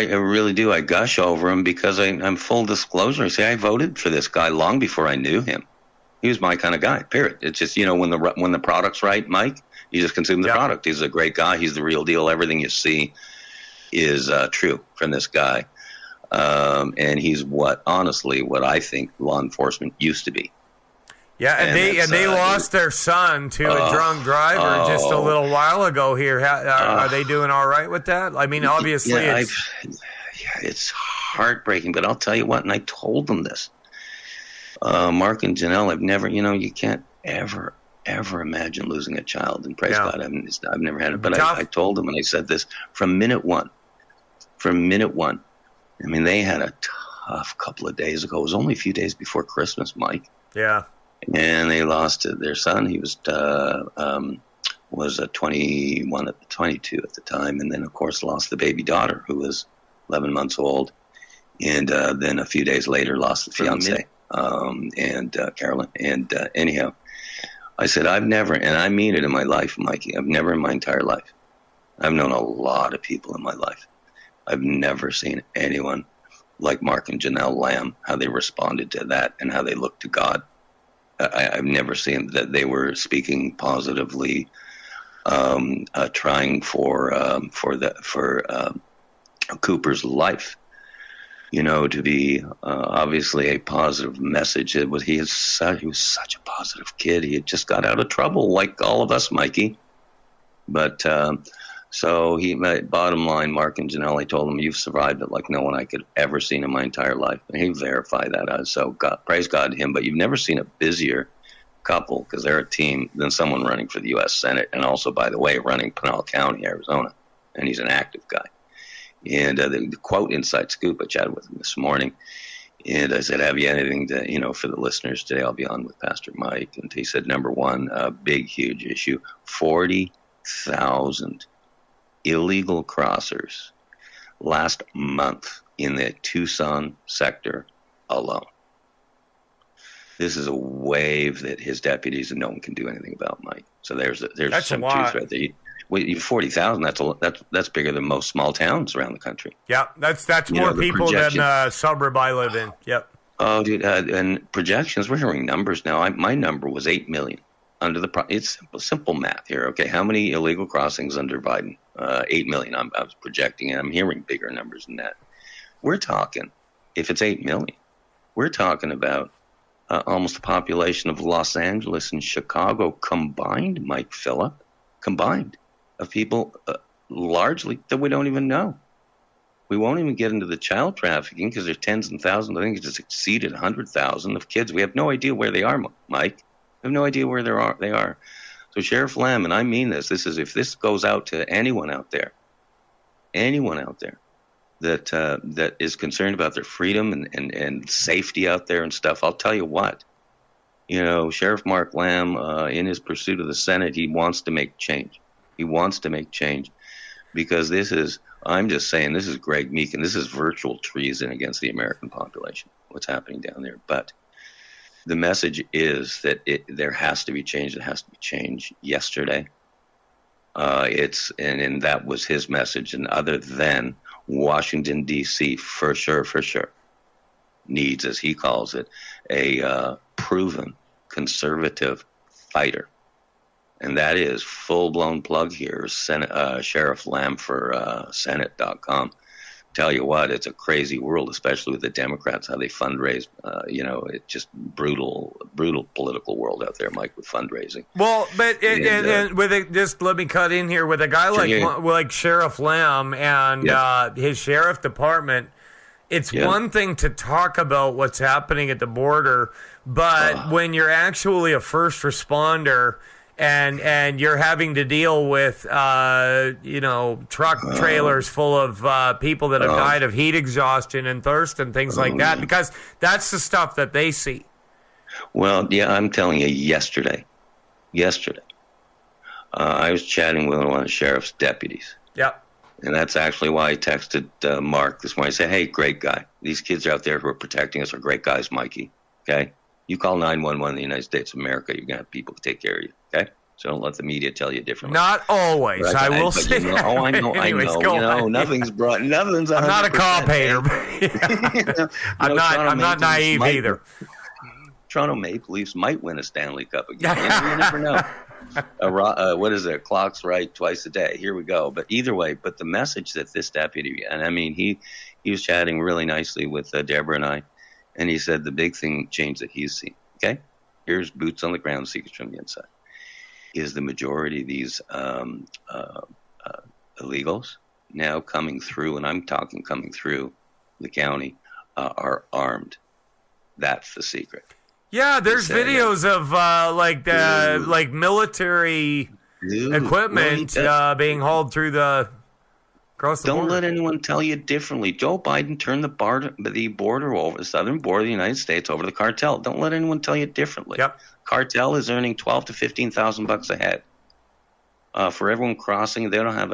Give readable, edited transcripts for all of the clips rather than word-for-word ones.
I really do. I gush over him because I'm full disclosure. I say I voted for this guy long before I knew him. He was my kind of guy, period. It's just, when the product's right, Mike, you just consume the product. He's a great guy. He's the real deal. Everything you see is true from this guy. And he's what I think law enforcement used to be. Yeah, and they lost their son to a drunk driver just a little while ago here. Are they doing all right with that? I mean, obviously it's heartbreaking, but I'll tell you what, and I told them this. Mark and Janelle, I've never, you can't ever imagine losing a child, and praise God, I've never had it. But I told them, and I said this from minute one. I mean, they had a tough couple of days ago. It was only a few days before Christmas, Mike. Yeah. And they lost their son. He was 21, 22 at the time, and then of course lost the baby daughter, who was 11 months old, and then a few days later lost the fiance. And Carolyn. And anyhow, I said, I've never, and I mean it in my life, Mikey, I've never in my entire life, I've known a lot of people in my life, I've never seen anyone like Mark and Janelle Lamb, how they responded to that and how they looked to God. I've never seen that they were speaking positively, trying for Cooper's life. To be obviously a positive message. He was such a positive kid. He had just got out of trouble, like all of us, Mikey. But so bottom line, Mark and Janelle, I told them, you've survived it like no one I could ever seen in my entire life. And he verified that. So praise God to him. But you've never seen a busier couple, because they're a team, than someone running for the U.S. Senate, and also, by the way, running Pinal County, Arizona. And he's an active guy. And the quote inside scoop, I chatted with him this morning, and I said, have you anything to, for the listeners today? I'll be on with Pastor Mike. And he said, number one, big, huge issue, 40,000 illegal crossers last month in the Tucson sector alone. This is a wave that his deputies and no one can do anything about, Mike. So there's some truth right there. 40,000. That's bigger than most small towns around the country. Yeah, that's more people than the suburb I live in. Yep. Oh, dude, and projections. We're hearing numbers now. My number was 8 million under the. It's simple math here. Okay, how many illegal crossings under Biden? 8 million. I was projecting, and I'm hearing bigger numbers than that. We're talking, if it's 8 million, we're talking about almost the population of Los Angeles and Chicago combined. Mike, Filip, combined. Of people largely that we don't even know. We won't even get into the child trafficking because there's tens and thousands. I think it's just exceeded 100,000 of kids. We have no idea where they are, Mike. We have no idea where they are. So Sheriff Lamb, and I mean this is if this goes out to anyone out there that is concerned about their freedom and safety out there and stuff, I'll tell you what. Sheriff Mark Lamb, in his pursuit of the Senate, he wants to make change. He wants to make change because I'm just saying, this is Greg Meakin. This is virtual treason against the American population, what's happening down there. But the message is that there has to be change. It has to be changed yesterday. And that was his message. And other than Washington, D.C., for sure, needs, as he calls it, a proven conservative fighter. And that is full-blown plug here, Sheriff Lamb for Senate.com. Tell you what, it's a crazy world, especially with the Democrats, how they fundraise. It's just brutal political world out there, Mike, with fundraising. Well, but just let me cut in here with a guy like Sheriff Lamb and his sheriff department. It's one thing to talk about what's happening at the border, but when you're actually a first responder and you're having to deal with truck trailers full of people that have died of heat exhaustion and thirst and things like that, because that's the stuff that they see. Well, yeah, I'm telling you, yesterday, I was chatting with one of the sheriff's deputies. Yep. And that's actually why I texted Mark this morning. I said, hey, great guy. These kids out there who are protecting us are great guys, Mikey. Okay? You call 911 in the United States of America, you're going to have people to take care of you. Okay? So don't let the media tell you differently. Not always. I will say. I know. Anyways, I know. Nothing's brought. Nothing's. I'm not a cop hater. I'm not naive either. Toronto Maple Leafs might win a Stanley Cup again. You never know. What is it? Clock's right twice a day. Here we go. But either way, but the message that this deputy, and I mean, he was chatting really nicely with Deborah and I, and he said the big change that he's seen. Okay, here's boots on the ground, secrets from the inside. Is the majority of these illegals now coming through, and I'm talking coming through the county, are armed. That's the secret. Yeah, there's videos of like military equipment being hauled through across the border. Don't let anyone tell you differently. Joe Biden turned the border over, the southern border of the United States, over to the cartel. Don't let anyone tell you differently. Yep. Cartel is earning $12,000 to $15,000 a head. For everyone crossing, they don't have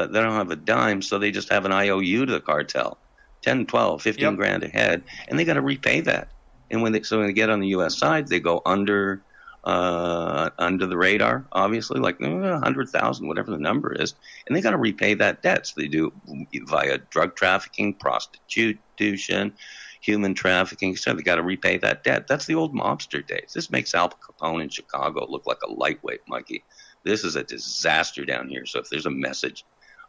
a dime, so they just have an IOU to the cartel, 10, 12, 15 grand a head, and they got to repay that. And when they get on the U.S. side, they go under the radar, obviously, like 100,000, whatever the number is, and they got to repay that debt. So they do via drug trafficking, prostitution, human trafficking, so they got to repay that debt. That's the old mobster days. This makes Al Capone in Chicago look like a lightweight monkey. This is a disaster down here. So if there's a message,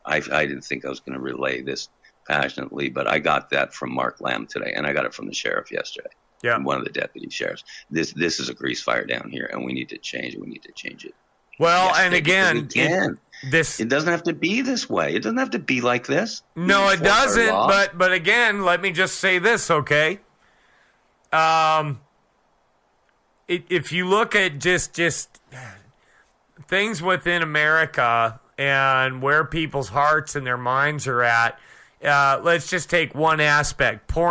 I didn't think I was going to relay this passionately, but I got that from Mark Lamb today, and I got it from the sheriff yesterday. Yeah, one of the deputy sheriffs. This is a grease fire down here, and we need to change it. We need to change it. Well, and again, it doesn't have to be this way. It doesn't have to be like this. No, it doesn't. But again, let me just say this, okay? If you look at just things within America and where people's hearts and their minds are at, let's just take one aspect: porn